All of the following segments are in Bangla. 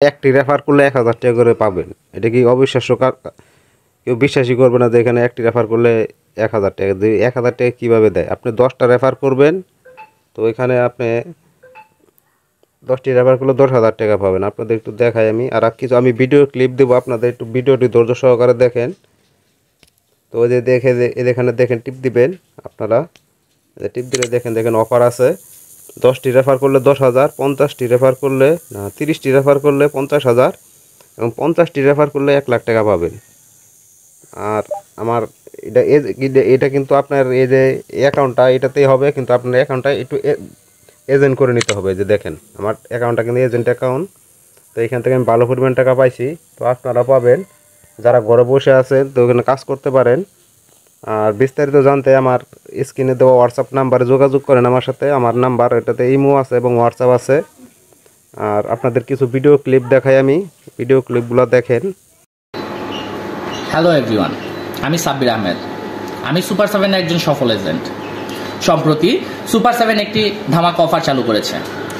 একটি রেফার করলে 1000 টাকা করে পাবেন। এটা কি অবিশ্বাস্য? কেউ বিশ্বাসই করবে না যে এখানে একটি রেফার করলে 1000 টাকা। 1000 টাকা কীভাবে দেয়? আপনি 10টা রেফার করবেন, তো এখানে আপনি 10টি রেফার করলে 10,000 টাকা পাবেন। আপনাদের একটু দেখাই আমি, আর কিছু আমি ভিডিও ক্লিপ দেবো, আপনাদের একটু ভিডিওটি ধৈর্য সহকারে দেখেন। তো ওই যে এখানে দেখেন, টিপ দিবেন আপনারা, টিপ দিলে দেখেন অফার আছে। 10টি রেফার করলে 10,000, 50টি রেফার করলে 30টি রেফার করলে 50,000 এবং 50টি রেফার করলে 1,00,000 টাকা পাবেন। আর আমার এটা কিন্তু আপনার এই যে অ্যাকাউন্টটা এটাতেই হবে, কিন্তু আপনার অ্যাকাউন্টটা একটু এজেন্ট করে নিতে হবে। যে দেখেন আমার অ্যাকাউন্টটা কিন্তু এজেন্ট অ্যাকাউন্ট, তো এখান থেকে আমি ভালো পরিমাণ টাকা পাইছি। তো আপনারা পাবেন, যারা ঘরে বসে আছেন তো ওখানে কাজ করতে পারেন। আর বিস্তারিত জানতে আমার স্ক্রিনে দেওয়া হোয়াটসঅ্যাপ নাম্বারে যোগাযোগ করেন আমার সাথে। আমার নাম্বার এটাতে ইমো আছে এবং হোয়াটসঅ্যাপ আছে। আর আপনাদের কিছু ভিডিও ক্লিপ দেখাই আমি, ভিডিও ক্লিপগুলো দেখেন। হ্যালো এভরিওয়ান, আমি সাব্বির আহমেদ। আমি সুপার 7 এর একজন সফল এজেন্ট। সম্প্রতি সুপার 7 একটি ধামাকা অফার চালু করেছে।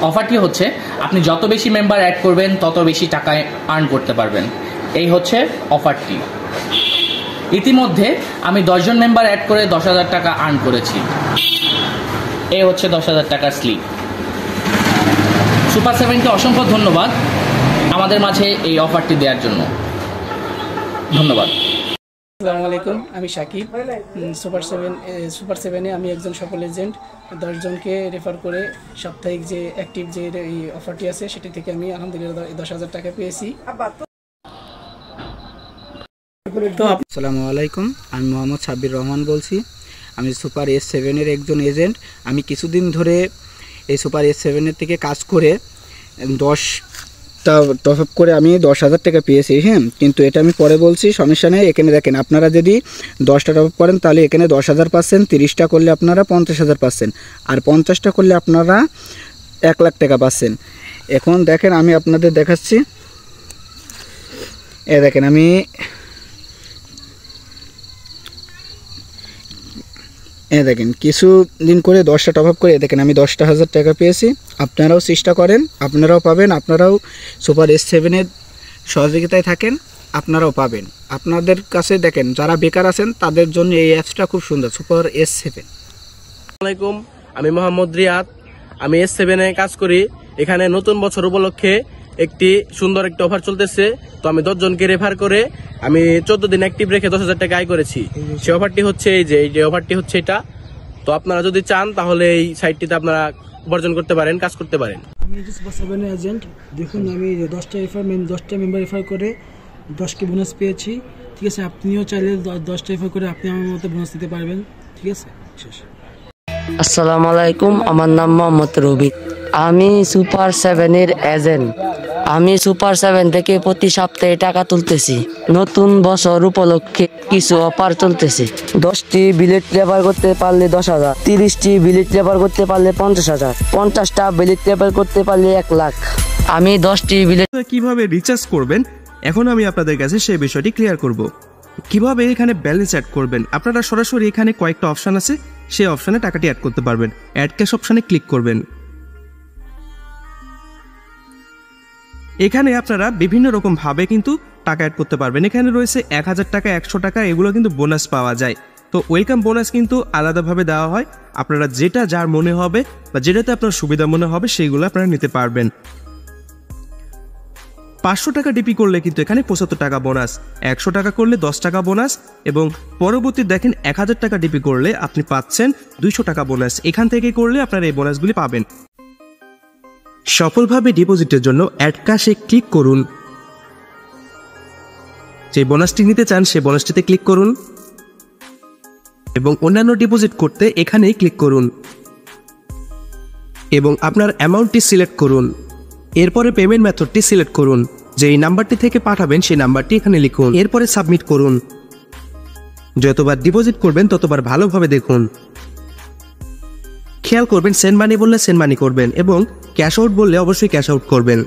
অফারটি হচ্ছে আপনি যত বেশি মেম্বার অ্যাড করবেন তত বেশি টাকায় আর্ন করতে পারবেন। এই হচ্ছে অফারটি। ইতিমধ্যে আমি 10 জন মেম্বার অ্যাড করে 10,000 টাকা আর্ন করেছি। এই হচ্ছে 10,000 টাকার স্লিপ। সুপার 7কে অসংখ্য ধন্যবাদ আমাদের মাঝে এই অফারটি দেওয়ার জন্য। ধন্যবাদ। আসসালামু আলাইকুম, আমি শাকিব। সুপার 7-এ আমি একজন সফল এজেন্ট। 10 জনকে রেফার করে সাপ্তাহিক যে অ্যাক্টিভ যে এই অফারটি আছে সেটি থেকে আমি আলহামদুলিল্লাহ 10,000 টাকা পেয়েছি। আসসালামু আলাইকুম, আমি মোহাম্মদ সাব্বির রহমান বলছি। আমি সুপার S7-এর একজন এজেন্ট। আমি কিছুদিন ধরে এই সুপার S7-এর থেকে কাজ করে 10টা টপ আপ করে আমি 10,000 টাকা পেয়েছি। হ্যাঁ, কিন্তু এটা আমি পরে বলছি, সমস্যা নেই। এখানে দেখেন, আপনারা যদি 10টা টপ আপ করেন তাহলে এখানে 10,000 পাচ্ছেন, 30টা করলে আপনারা 50,000 পাচ্ছেন, আর 50টা করলে আপনারা 1,00,000 টাকা পাচ্ছেন। এখন দেখেন আমি আপনাদের দেখাচ্ছি। দেখেন আমি দেখেন কিছুদিন করে 10টা টপ আপ করে দেখেন আমি 10,000 টাকা পেয়েছি। আপনারাও চেষ্টা করেন, আপনারাও পাবেন। আপনারাও সুপার S7-এর সহযোগিতায় থাকেন, আপনারাও পাবেন। আপনাদের কাছে দেখেন যারা বেকার আছেন তাদের জন্য এই অ্যাপসটা খুব সুন্দর, সুপার S7। আসসালামু আলাইকুম, আমি মোহাম্মদ রিয়াদ। আমি S7-এ কাজ করি। এখানে নতুন বছর উপলক্ষে একটি সুন্দর একটা অফার চলতেছে। তো আমি 10 জনকে রেফার করে আমি 14 দিন অ্যাক্টিভ রেখে 10,000 টাকা আয় করেছি। সেই অফারটি হচ্ছে এই যে অফারটি হচ্ছে এটা। তো আপনারা যদি চান তাহলে এই সাইটটিতে আপনারা উপার্জন করতে পারেন, কাজ করতে পারেন। আমি সুপার 7-এর এজেন্ট। দেখুন আমি 10টা মেম্বার রেফার করে 10কে বোনাস পেয়েছি। ঠিক আছে, আপনিও চাইলে 10টা রেফার করে আপনি আমার মতো বোনাস দিতে পারবেন। ঠিক আছে, শেষ। আসসালামু আলাইকুম, আমার নাম মোহাম্মদ রবি। আমি সুপার 7-এর এজেন্ট। আমি সুপার 7 থেকে প্রতি সপ্তাহে টাকা তুলতেছি। নতুন বছর উপলক্ষে কিছু অফার চলতেছে। 10টি বিলেট রেফার করতে পারলে 10,000, 30টি বিলেট রেফার করতে পারলে 50,000, 50টা বিলেট রেফার করতে পারলে 1,00,000। আমি 10টি বিলেট কিভাবে রিচার্জ করবেন এখন আমি আপনাদের কাছে সেই বিষয়টি ক্লিয়ার করব। কিভাবে এখানে ব্যালেন্স অ্যাড করবেন, আপনারা সরাসরি এখানে কয়েকটা অপশন আছে, সেই অপশনে টাকাটি অ্যাড করতে পারবেন। অ্যাড ক্যাশ অপশনে ক্লিক করবেন। এখানে আপনারা বিভিন্ন রকম ভাবে কিন্তু টাকা অ্যাড করতে পারবেন। এখানে রয়েছে 1,000 টাকা, 100 টাকা, এগুলো কিন্তু বোনাস পাওয়া যায়। তো ওয়েলকাম বোনাস কিন্তু আলাদাভাবে দেওয়া হয়। আপনারা যেটা যার মনে হবে বা যেটাতে আপনার সুবিধা মনে হবে সেইগুলো আপনারা নিতে পারবেন। 500 টাকা ডিপি করলে কিন্তু এখানে 75 টাকা বোনাস, 100 টাকা করলে 10 টাকা বোনাস, এবং পরবর্তী দেখেন 1,000 টাকা ডিপি করলে আপনি পাচ্ছেন 200 টাকা বোনাস। এখান থেকে করলে আপনারা এই বোনাসগুলি পাবেন। সফলভাবে ডিপোজিটের জন্য অ্যাড ক্যাশে ক্লিক করুন। যে বোনাসটি নিতে চান সেই বোনাসটিতে ক্লিক করুন এবং অন্যান্য ডিপোজিট করতে এখানেই ক্লিক করুন এবং আপনার অ্যামাউন্টটি সিলেক্ট করুন। এরপরে পেমেন্ট মেথডটি সিলেক্ট করুন। যে এই নাম্বারটি থেকে পাঠাবেন সেই নাম্বারটি এখানে লিখুন। এরপরে সাবমিট করুন। যতবার ডিপোজিট করবেন ততবার ভালোভাবে দেখুন। খেয়াল করবেন সেন্ড মানি বললে সেন্ড মানি করবেন এবং ক্যাশ আউট বললে অবশ্যই ক্যাশ আউট করবেন।